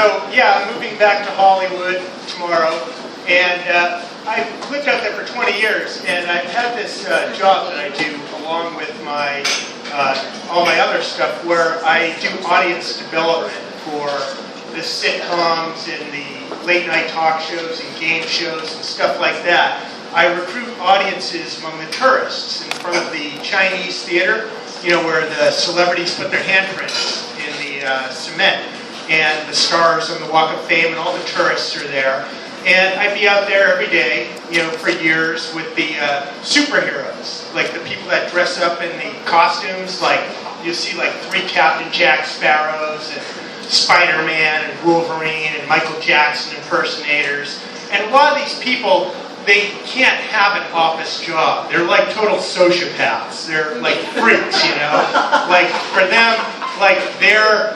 So yeah, I'm moving back to Hollywood tomorrow, and I've lived out there for 20 years, and I've had this job that I do along with my all my other stuff, where I do audience development for the sitcoms and the late night talk shows and game shows and stuff like that. I recruit audiences among the tourists in front of the Chinese theater, you know, where the celebrities put their handprints in the cement, and the stars on the Walk of Fame and all the tourists are there. And I'd be out there every day, you know, for years with the superheroes, like the people that dress up in the costumes, like you'll see like 3 Captain Jack Sparrows and Spider-Man and Wolverine and Michael Jackson impersonators. And a lot of these people, they can't have an office job. They're like total sociopaths. They're like freaks, you know? Like for them, like their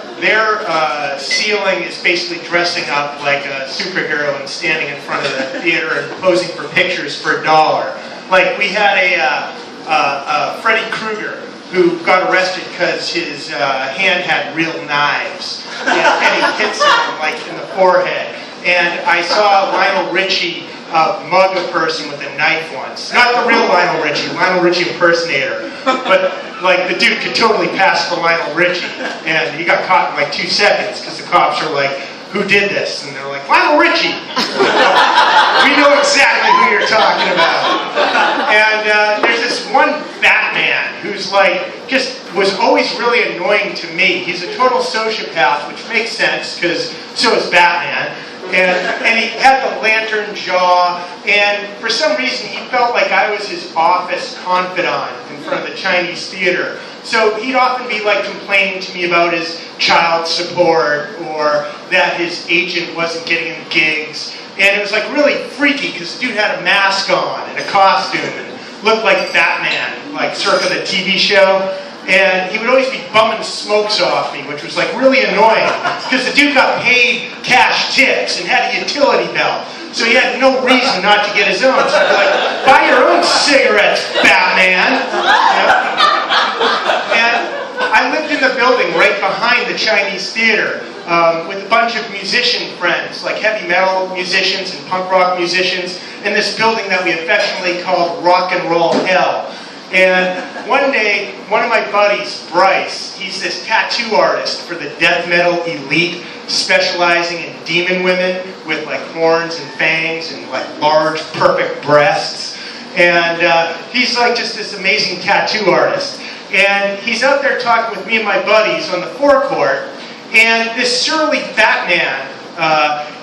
ceiling is basically dressing up like a superhero and standing in front of the theater and posing for pictures for $1. Like we had a Freddy Krueger who got arrested because his hand had real knives, you know, and he hits him like in the forehead. And I saw Lionel Richie mug a person with a knife once. Not the real Lionel Richie impersonator. But like the dude could totally pass for Lionel Richie. And he got caught in like 2 seconds because the cops are like, who did this? And they're like, Lionel Richie. We know exactly who you're talking about. And there's this one Batman who's like, just was always really annoying to me. He's a total sociopath, which makes sense because so is Batman. And he had the lantern jaw, and for some reason he felt like I was his office confidant in front of the Chinese theater. So he'd often be like complaining to me about his child support, or that his agent wasn't getting him gigs. And it was like really freaky because the dude had a mask on and a costume and looked like Batman, like circa the TV show. And he would always be bumming smokes off me, which was like really annoying because the dude got paid cash tips and had a utility belt. So he had no reason not to get his own. So I'd be like, buy your own cigarettes, Batman. You know? And I lived in the building right behind the Chinese theater with a bunch of musician friends, like heavy metal musicians and punk rock musicians, in this building that we affectionately called Rock and Roll Hell. And one day, one of my buddies, Bryce, he's this tattoo artist for the death metal elite, specializing in demon women with like horns and fangs and like large, perfect breasts. And he's like just this amazing tattoo artist. And he's out there talking with me and my buddies on the forecourt, and this surly Batman,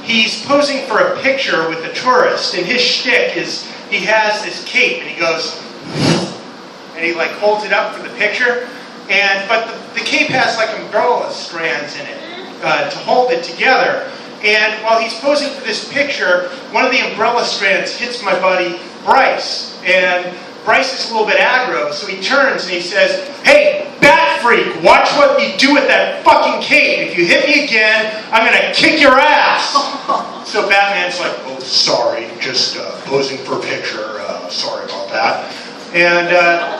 he's posing for a picture with a tourist, and his shtick is he has this cape, and he goes, and he like holds it up for the picture, but the cape has like umbrella strands in it to hold it together. And while he's posing for this picture, one of the umbrella strands hits my buddy Bryce, and Bryce is a little bit aggro, so he turns and he says, "Hey, Bat Freak, watch what you do with that fucking cape. If you hit me again, I'm gonna kick your ass." So Batman's like, "Oh, sorry, just posing for a picture. Sorry about that." And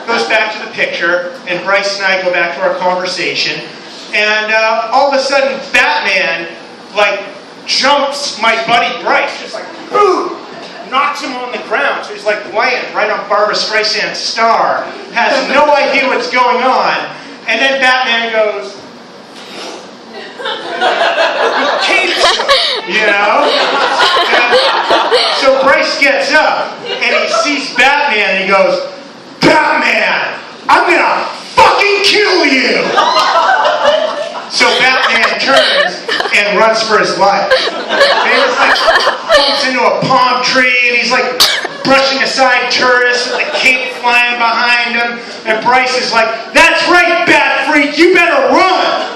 goes back to the picture, and Bryce and I go back to our conversation, and all of a sudden Batman like jumps my buddy Bryce, just like boom, knocks him on the ground, so he's like laying right on Barbra Streisand's star, has no idea what's going on, and then Batman goes, you know? And so Bryce gets up, and he sees Batman, and he goes, "Batman, I'm gonna fucking kill you!" So Batman turns and runs for his life. And he's like, bumps into a palm tree, and he's like brushing aside tourists with the cape flying behind him. And Bryce is like, "That's right, Bat Freak, you better run!"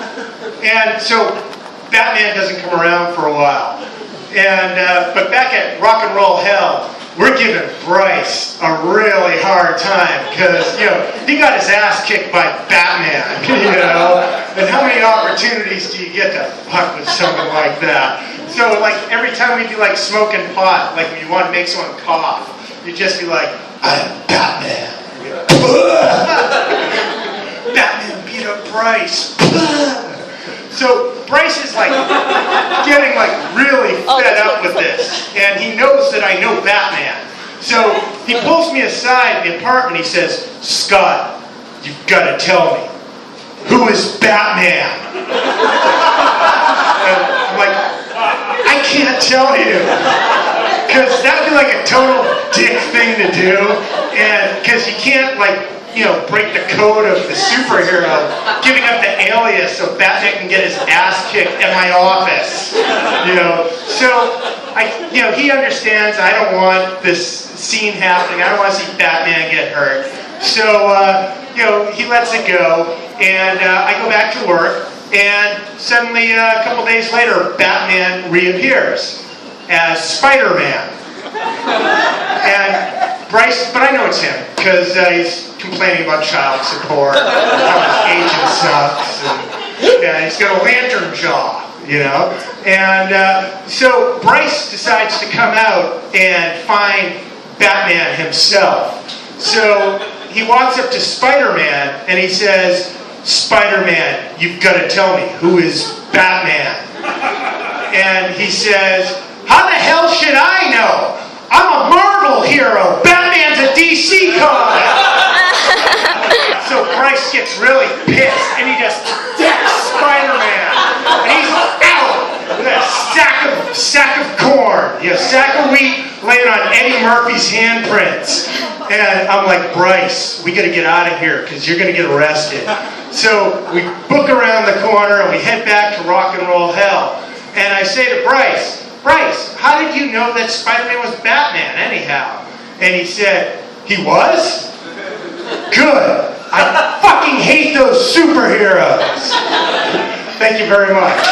And so Batman doesn't come around for a while. And but back at Rock and Roll Hell, we're giving Bryce a really hard time because, you know, he got his ass kicked by Batman, you know? And how many opportunities do you get to fuck with someone like that? So, like, every time we'd be, like, smoking pot, like, when you want to make someone cough, you'd just be like, "I'm Batman." Batman beat up Bryce. So Bryce is like getting like really fed up with this, and he knows that I know Batman. So he pulls me aside in the apartment. He says, "Scott, you've got to tell me, who is Batman?" And I'm like, "I can't tell you." Because that would be like a total dick thing to do. And because you can't, like, break the code of the superhero, giving up the alias so Batman can get his ass kicked at my office. So he understands I don't want this scene happening. I don't want to see Batman get hurt. So, he lets it go, and I go back to work, and suddenly, a couple days later, Batman reappears as Spider-Man. And Bryce, but I know it's him, because he's complaining about child support, how his agent sucks, and he's got a lantern jaw, And so Bryce decides to come out and find Batman himself. So he walks up to Spider-Man and he says, "Spider-Man, you've got to tell me, who is Batman?" And he says, "How the hell should I know? I'm a Marvel hero. Batman's a DC comic." So Bryce gets really pissed and he just decks Spider-Man. And he's out with a sack of corn, sack of wheat laying on Eddie Murphy's handprints. And I'm like, "Bryce, we got to get out of here because you're going to get arrested." So we book around the corner and we head back to rock and roll hell. And I say to Bryce, "How did you know that Spider-Man was Batman anyhow?" And he said, "He was? Good. I fucking hate those superheroes." Thank you very much.